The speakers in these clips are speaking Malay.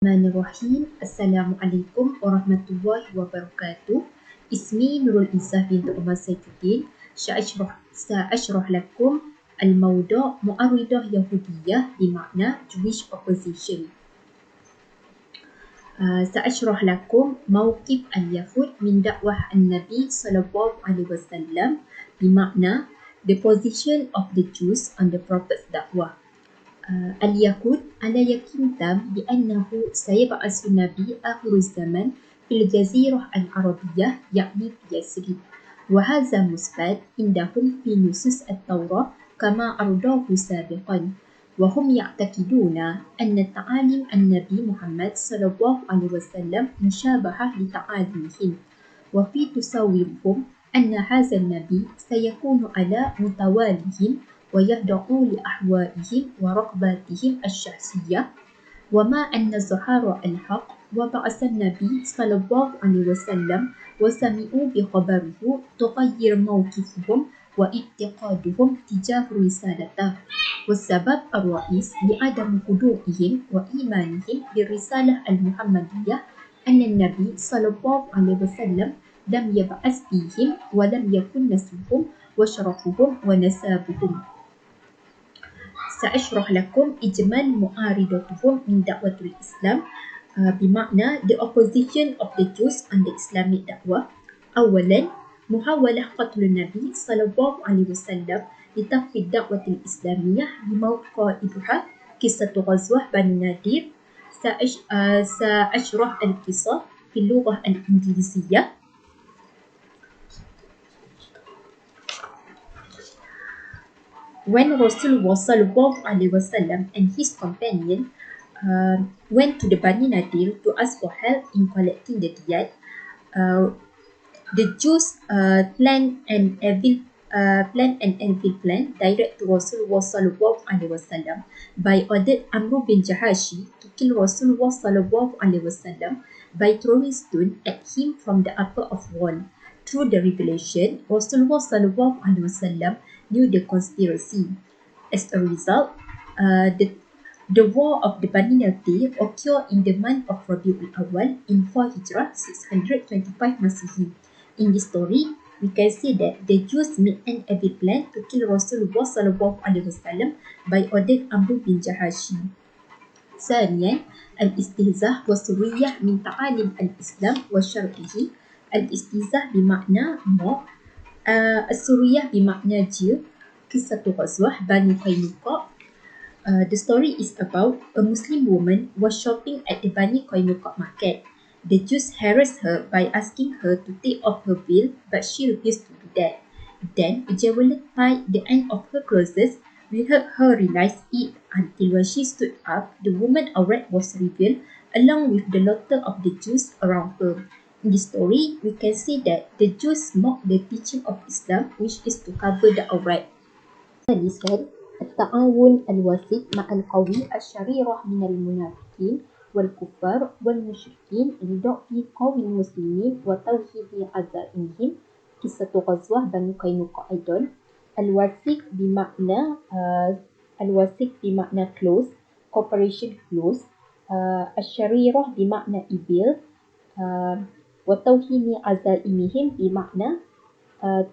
Bismillahirrahmanirrahim. Assalamualaikum warahmatullahi wabarakatuh. Ismi Nurul Izzah binti Umar Saifuddin. Sa'ashrah lakum al-mawdu' mu'aridah Yahudiyah bermakna Jewish opposition. Sa'ashrah lakum mawqif al-Yahud min dakwah an-Nabi sallallahu alaihi wasallam bermakna the position of the Jews on the Prophet's dakwah. اليهود على يقين تام بأنه سيبعث النبي آخر الزمن في الجزيرة العربية يعني في يثرب، وهذا مثبت عندهم في نصوص التوراة كما أرضاه سابقا، وهم يعتقدون أن تعاليم النبي محمد صلى الله عليه وسلم مشابهة لتعاليمهم، وفي تصورهم أن هذا النبي سيكون على متواليهم ويخضع لأهوائهم ورغباتهم الشخصية، وما أن ظهر الحق وبعث النبي صلى الله عليه وسلم وسمعوا بخبره تغير موقفهم واعتقادهم تجاه رسالته، والسبب الرئيس لعدم خضوعهم وإيمانهم بالرسالة المحمدية أن النبي صلى الله عليه وسلم لم يبعث فيهم ولم يكن نسبهم وشرفهم ونسابهم. سأشرح لكم إجمال معارضتهم من دعوة الإسلام بمعنى the opposition of the Jews on the Islamic da'wah. أولا محاولة قتل النبي صلى الله عليه وسلم لتخفي الدعوة الإسلامية بموت قائدها قصة غزوة بني نادير. سأشرح القصة في اللغة الإنجليزية. When Rasulullah sallallahu alaihi wasallam and his companion went to the Bani Nadir to ask for help in collecting the diyat, the Jews planned an evil plan direct to Rasulullah sallallahu alaihi wasallam by ordered Amr bin Jahashi to kill Rasulullah sallallahu alaihi wasallam by throwing stone at him from the upper of wall. Through the revelation, Rasulullah sallallahu alaihi wasallam knew the conspiracy. As a result, the war of the Bani Nadir occurred in the month of Rabiul Awal in 4 Hijrah 625 Masihi. In this story, we can see that the Jews made an evil plan to kill Rasulullah sallallahu alaihi wasallam by order Amr bin Jahashi. ثانيا الاستهزاء والسرية من تعاليم الإسلام وشرعه. الاستهزاء بمعنى mock، السرية بمعنى jeer. قصة غزوة بني قينقاع. The story is about a Muslim woman was shopping at the Bani Qainuqa market. The Jews harassed her by asking her to take off her veil, but she refused to do that. Then a jeweler tied the end of her clothes. We heard her realize it until when she stood up, the woman's awrat was revealed along with the laughter of the Jews around her. In this story, we can see that the Jews mocked the teaching of Islam, which is to cover the awrat. ثالثاً التعاون الوثيق مع القوي الشريرة من المنافقين والكفار والمشركين لضعف قوم المسلمين وتوحيد عزائمهم. قصة غزوة بني قينقاع أيضا. الوثيق بمعنى close، cooperation close. الشريرة بمعنى evil، وتوهين عزائمهم بمعنى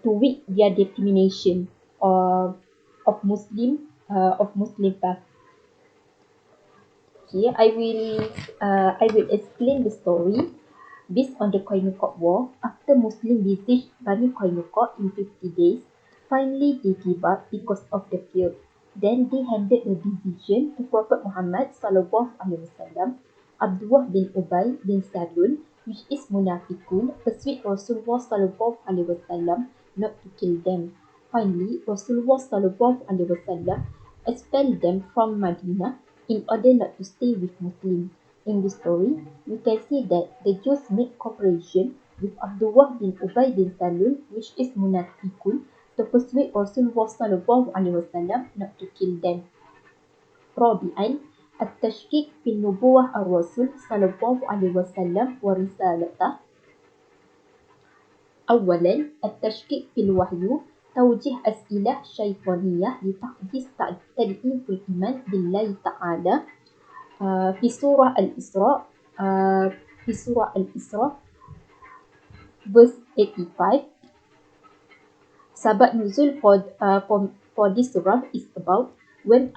to weak their determination of Muslim path. Okay, I will explain the story based on the Qainuqa war. After Muslim besieged Bani Qainuqa in 50 days, finally they gave up because of the fear. Then they handed the decision to Prophet Muhammad sallallahu alaihi wasallam. Abdullah bin Ubay bin Salul, which is Munafiqun, persuaded Rasulullah sallallahu alaihi wasallam not to kill them. Finally, Rasulullah sallallahu alaihi wasallam expelled them from Medina in order not to stay with Muslims. In this story, we can see that the Jews made cooperation with Abdullah bin Ubay bin Salul, which is Munafiqun, to persuade Rasulullah sallallahu alaihi wasallam not to kill them. رابعا التشكيك في النبوة الرسول صلى الله عليه وسلم ورسالته. أولا التشكيك في الوحي، توجيه أسئلة شيطانية لتحديث تدعيم الإيمان بالله تعالى. في سورة الإسراء في سورة الإسراء verse 85. Sabab nuzul for this surah is about when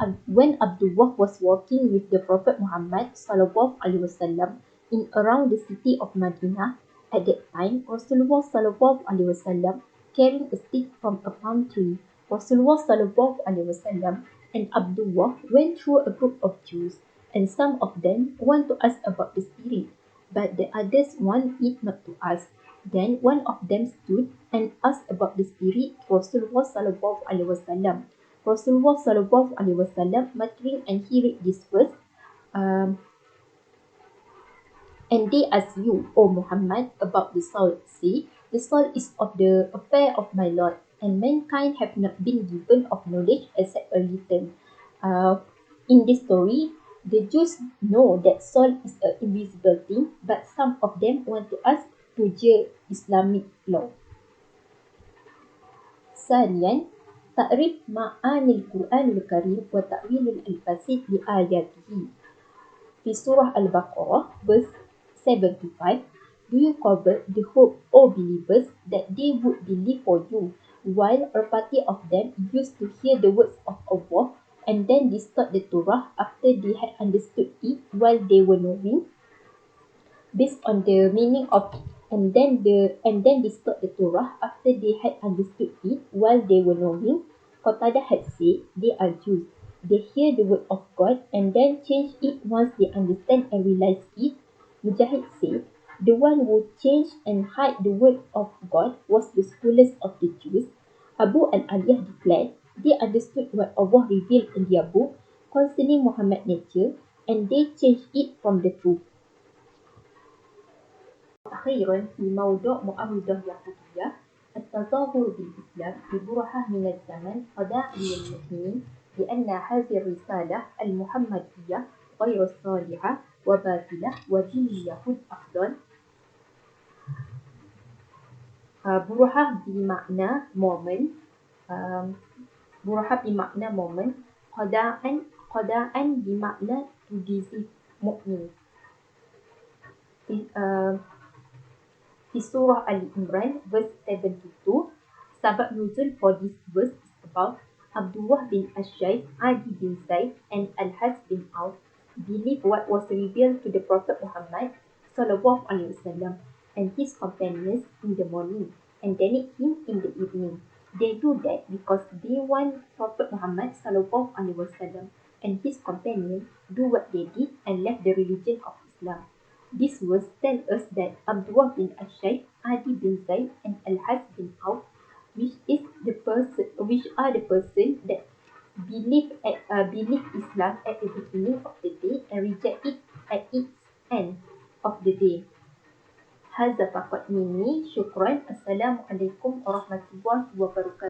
Abdullah was walking with the Prophet Muhammad sallallahu alaihi wasallam in around the city of Madinah. At that time, Rasulullah sallallahu alaihi wasallam carrying a stick from a palm tree. Rasulullah sallallahu alaihi wasallam and Abdullah went through a group of Jews, and some of them want to ask about the spirit, but the others want it not to ask. Then one of them stood and asked about the spirit to Rasulullah sallallahu alaihi wasallam. Rasulullah sallallahu alaihi wasallam muttering, and he read this verse, um, and they ask you, O Muhammad, about the soul. Say, the soul is of the affair of my Lord, and mankind have not been given of knowledge except a little. In this story, the Jews know that soul is an invisible thing, but some of them want to ask to judge Islamic law. ثانيا تعريف معاني القرآن الكريم وتأويل الألفاظ لآياته. في سورة البقرة verse 75, do you cover the hope, O believers, that they would believe for you, while a party of them used to hear the words of Allah and then distort the Torah after they had understood it while they were knowing, based on the meaning of it, and then distort the Torah after they had understood it while they were knowing. Qatada had said, they are Jews. They hear the word of God and then change it once they understand and realize it. Mujahid said, the one who changed and hid the word of God was the scholars of the Jews. Abu al-Aliyah declared, they understood what Allah revealed in their book concerning Muhammad's nature, and they changed it from the truth. أخيرا في موضوع معارضة يهودية، التظاهر بالإسلام ببرهة من الزمن خداع للمؤمنين، لأن هذه الرسالة المحمدية غير صالحة وباطلة ودين اليهود أفضل. برهة بمعنى moment، برهة بمعنى moment، خداعا بمعنى to deceive مؤمن. في سورة Al-Imran verse 72, sabab nuzul for this verse is about Abdullah bin Ashayf, Adi bin Zaid, and Al-Has bin Auf believe what was revealed to the Prophet Muhammad sallallahu alaihi wasallam and his companions in the morning, and denied him in the evening. They do that because they want Prophet Muhammad sallallahu alaihi wasallam and his companions do what they did and left the religion of Islam. This verse tells us that Abdullah bin Ashayf, Adi bin Zaid, and Al-Has bin Auf, which are the person that believe Islam at the beginning of the day and reject it at its end of the day. هذا فقط مني. شكرا. السلام عليكم ورحمة الله وبركاته.